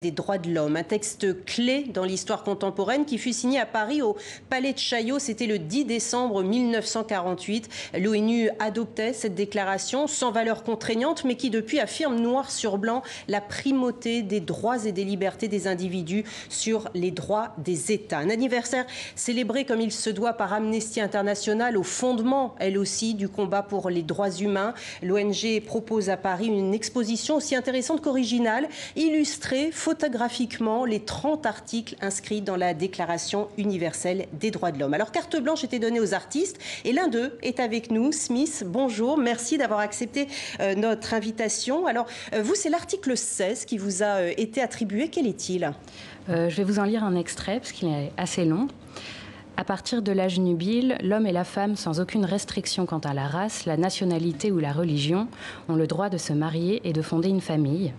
Des droits de l'homme, un texte clé dans l'histoire contemporaine qui fut signé à Paris au Palais de Chaillot. C'était le 10 décembre 1948. L'ONU adoptait cette déclaration sans valeur contraignante, mais qui depuis affirme noir sur blanc la primauté des droits et des libertés des individus sur les droits des États. Un anniversaire célébré comme il se doit par Amnesty International, au fondement, elle aussi, du combat pour les droits humains. L'ONG propose à Paris une exposition aussi intéressante qu'originale, illustrée photographiquement les 30 articles inscrits dans la Déclaration universelle des droits de l'homme. Alors, carte blanche était donnée aux artistes et l'un d'eux est avec nous. Smith, bonjour, merci d'avoir accepté notre invitation. Alors, vous, c'est l'article 16 qui vous a été attribué. Quel est-il ? Je vais vous en lire un extrait parce qu'il est assez long. À partir de l'âge nubile, l'homme et la femme, sans aucune restriction quant à la race, la nationalité ou la religion, ont le droit de se marier et de fonder une famille.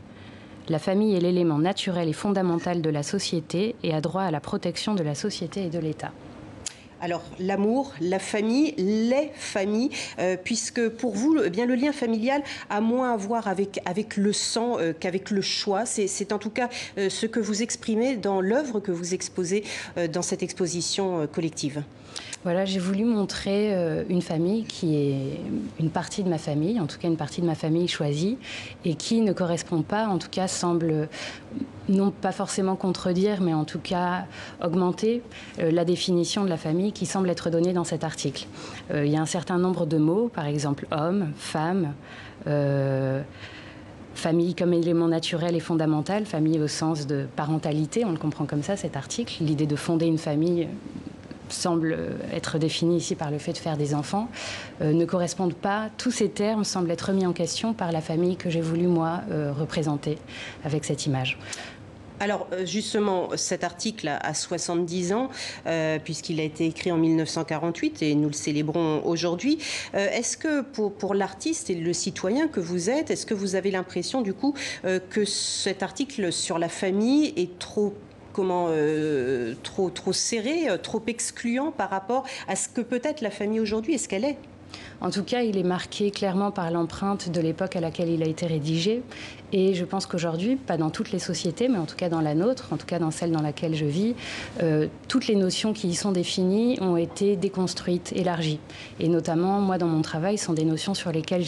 La famille est l'élément naturel et fondamental de la société et a droit à la protection de la société et de l'État. Alors, l'amour, la famille, les familles, puisque pour vous, eh bien, le lien familial a moins à voir avec le sang qu'avec le choix. C'est en tout cas ce que vous exprimez dans l'œuvre que vous exposez dans cette exposition collective. Voilà, j'ai voulu montrer une famille qui est une partie de ma famille, en tout cas une partie de ma famille choisie, et qui ne correspond pas, en tout cas semble, non pas forcément contredire, mais en tout cas augmenter la définition de la famille qui semble être donnée dans cet article. Il y a un certain nombre de mots, par exemple homme, femme, famille comme élément naturel et fondamental, famille au sens de parentalité, on le comprend comme ça cet article, l'idée de fonder une famille semble être définie ici par le fait de faire des enfants, ne correspondent pas, tous ces termes semblent être remis en question par la famille que j'ai voulu, moi, représenter avec cette image. Alors justement, cet article a 70 ans, puisqu'il a été écrit en 1948 et nous le célébrons aujourd'hui. Est-ce que pour l'artiste et le citoyen que vous êtes, est-ce que vous avez l'impression du coup que cet article sur la famille est trop serré, trop excluant par rapport à ce que peut être la famille aujourd'hui? Est-ce qu'elle est ? En tout cas, il est marqué clairement par l'empreinte de l'époque à laquelle il a été rédigé. Et je pense qu'aujourd'hui, pas dans toutes les sociétés, mais en tout cas dans la nôtre, en tout cas dans celle dans laquelle je vis, toutes les notions qui y sont définies ont été déconstruites, élargies. Et notamment, moi, dans mon travail, sont des notions sur lesquelles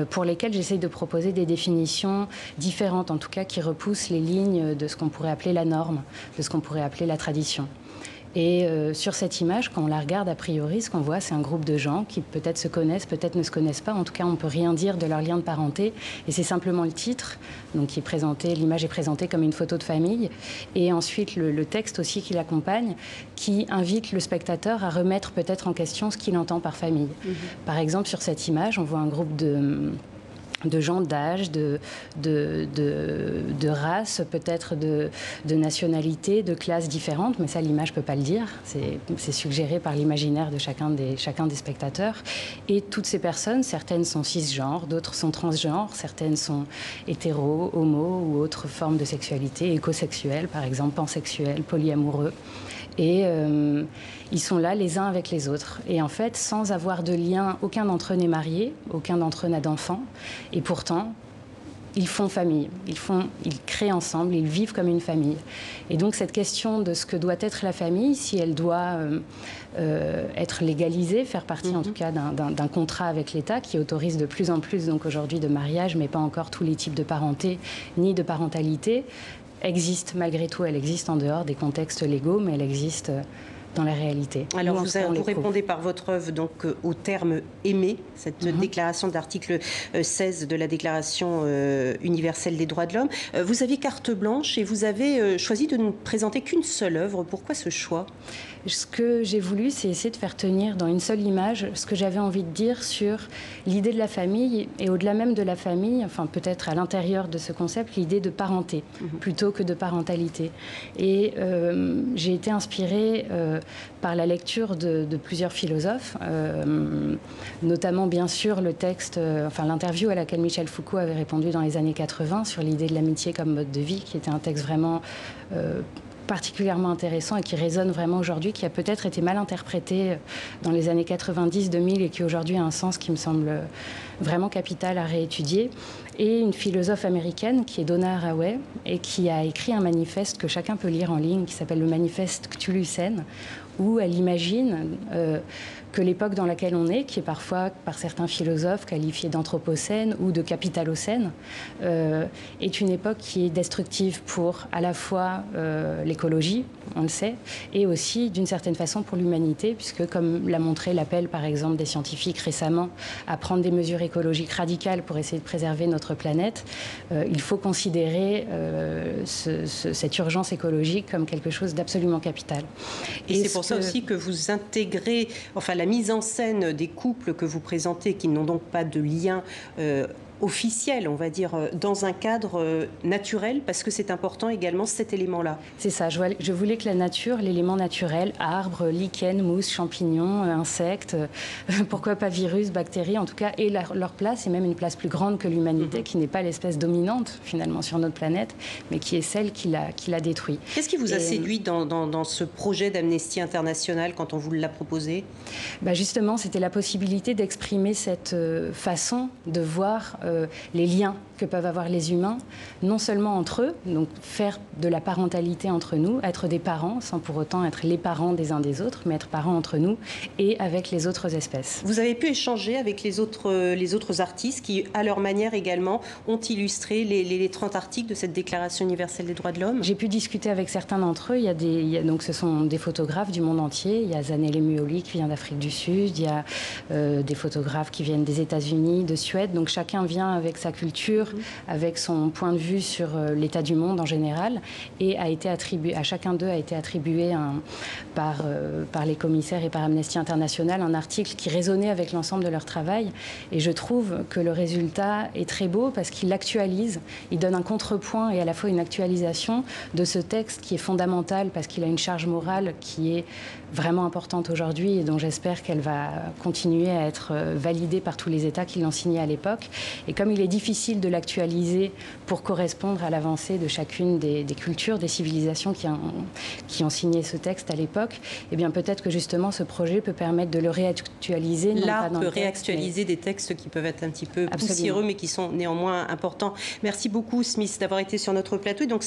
pour lesquelles j'essaye de proposer des définitions différentes, en tout cas qui repoussent les lignes de ce qu'on pourrait appeler la norme, de ce qu'on pourrait appeler la tradition. Et sur cette image, quand on la regarde a priori, ce qu'on voit, c'est un groupe de gens qui peut-être se connaissent, peut-être ne se connaissent pas. En tout cas, on ne peut rien dire de leur lien de parenté. Et c'est simplement le titre, donc qui est présenté, l'image est présentée comme une photo de famille. Et ensuite, le texte aussi qui l'accompagne, qui invite le spectateur à remettre peut-être en question ce qu'il entend par famille. Par exemple, sur cette image, on voit un groupe de gens d'âge, de race, peut-être de nationalité, de classes différentes, mais ça, l'image ne peut pas le dire. C'est suggéré par l'imaginaire de chacun des spectateurs. Et toutes ces personnes, certaines sont cisgenres, d'autres sont transgenres, certaines sont hétéros, homo ou autres formes de sexualité, écosexuelles, par exemple, pansexuels, polyamoureux. Et ils sont là les uns avec les autres. Et en fait, sans avoir de lien, aucun d'entre eux n'est marié, aucun d'entre eux n'a d'enfant. Et pourtant, ils font famille, ils créent ensemble, ils vivent comme une famille. Et donc cette question de ce que doit être la famille, si elle doit être légalisée, faire partie en tout cas d'un contrat avec l'État qui autorise de plus en plus donc aujourd'hui de mariage, mais pas encore tous les types de parenté ni de parentalité, existe malgré tout, elle existe en dehors des contextes légaux, mais elle existe dans la réalité. Alors vous répondez par votre œuvre donc au terme aimer, cette déclaration d'article 16 de la Déclaration universelle des droits de l'homme. Vous aviez carte blanche et vous avez choisi de ne présenter qu'une seule œuvre. Pourquoi ce choix ? Ce que j'ai voulu, c'est essayer de faire tenir dans une seule image ce que j'avais envie de dire sur l'idée de la famille et au-delà même de la famille, enfin peut-être à l'intérieur de ce concept, l'idée de parenté plutôt que de parentalité. Et j'ai été inspirée par la lecture de plusieurs philosophes, notamment bien sûr le texte, l'interview à laquelle Michel Foucault avait répondu dans les années 80 sur l'idée de l'amitié comme mode de vie, qui était un texte vraiment particulièrement intéressant et qui résonne vraiment aujourd'hui, qui a peut-être été mal interprété dans les années 90-2000 et qui aujourd'hui a un sens qui me semble vraiment capital à réétudier. Et une philosophe américaine qui est Donna Haraway et qui a écrit un manifeste que chacun peut lire en ligne qui s'appelle le manifeste Cthulhucène, où elle imagine que l'époque dans laquelle on est, qui est parfois par certains philosophes qualifiée d'anthropocène ou de capitalocène, est une époque qui est destructive pour à la fois l'écologie, on le sait, et aussi d'une certaine façon pour l'humanité, puisque comme l'a montré l'appel par exemple des scientifiques récemment à prendre des mesures écologiques radicales pour essayer de préserver notre planète, il faut considérer cette urgence écologique comme quelque chose d'absolument capital. Et c'est pour ça aussi que vous intégrez, enfin la mise en scène des couples que vous présentez, qui n'ont donc pas de lien officiel, on va dire, dans un cadre naturel, parce que c'est important également cet élément-là. C'est ça, je voulais que la nature, l'élément naturel, arbres, lichens, mousses, champignons, insectes, pourquoi pas virus, bactéries, en tout cas, aient leur place, et même une place plus grande que l'humanité, qui n'est pas l'espèce dominante finalement sur notre planète, mais qui est celle qui la détruit. Qu'est-ce qui vous a séduit dans ce projet d'Amnesty International quand on vous l'a proposé ? Justement, c'était la possibilité d'exprimer cette façon de voir les liens que peuvent avoir les humains, non seulement entre eux, donc faire de la parentalité entre nous, être des parents, sans pour autant être les parents des uns des autres, mais être parents entre nous et avec les autres espèces. Vous avez pu échanger avec les autres artistes qui, à leur manière également, ont illustré les 30 articles de cette Déclaration universelle des droits de l'homme ? J'ai pu discuter avec certains d'entre eux. Donc ce sont des photographes du monde entier. Il y a Zanele Muoli qui vient d'Afrique du Sud, il y a des photographes qui viennent des États-Unis, de Suède. Donc chacun vient avec sa culture, avec son point de vue sur l'état du monde en général, et à chacun d'eux a été attribué par les commissaires et par Amnesty International un article qui résonnait avec l'ensemble de leur travail. Et je trouve que le résultat est très beau parce qu'il actualise, il donne un contrepoint et à la fois une actualisation de ce texte qui est fondamental parce qu'il a une charge morale qui est vraiment importante aujourd'hui et dont j'espère qu'elle va continuer à être validée par tous les États qui l'ont signé à l'époque. Et comme il est difficile de l'actualiser pour correspondre à l'avancée de chacune des cultures, des civilisations qui ont signé ce texte à l'époque, eh bien peut-être que justement ce projet peut permettre de le réactualiser. L'art peut réactualiser des textes qui peuvent être un petit peu poussiéreux mais qui sont néanmoins importants. Merci beaucoup Smith d'avoir été sur notre plateau. Donc,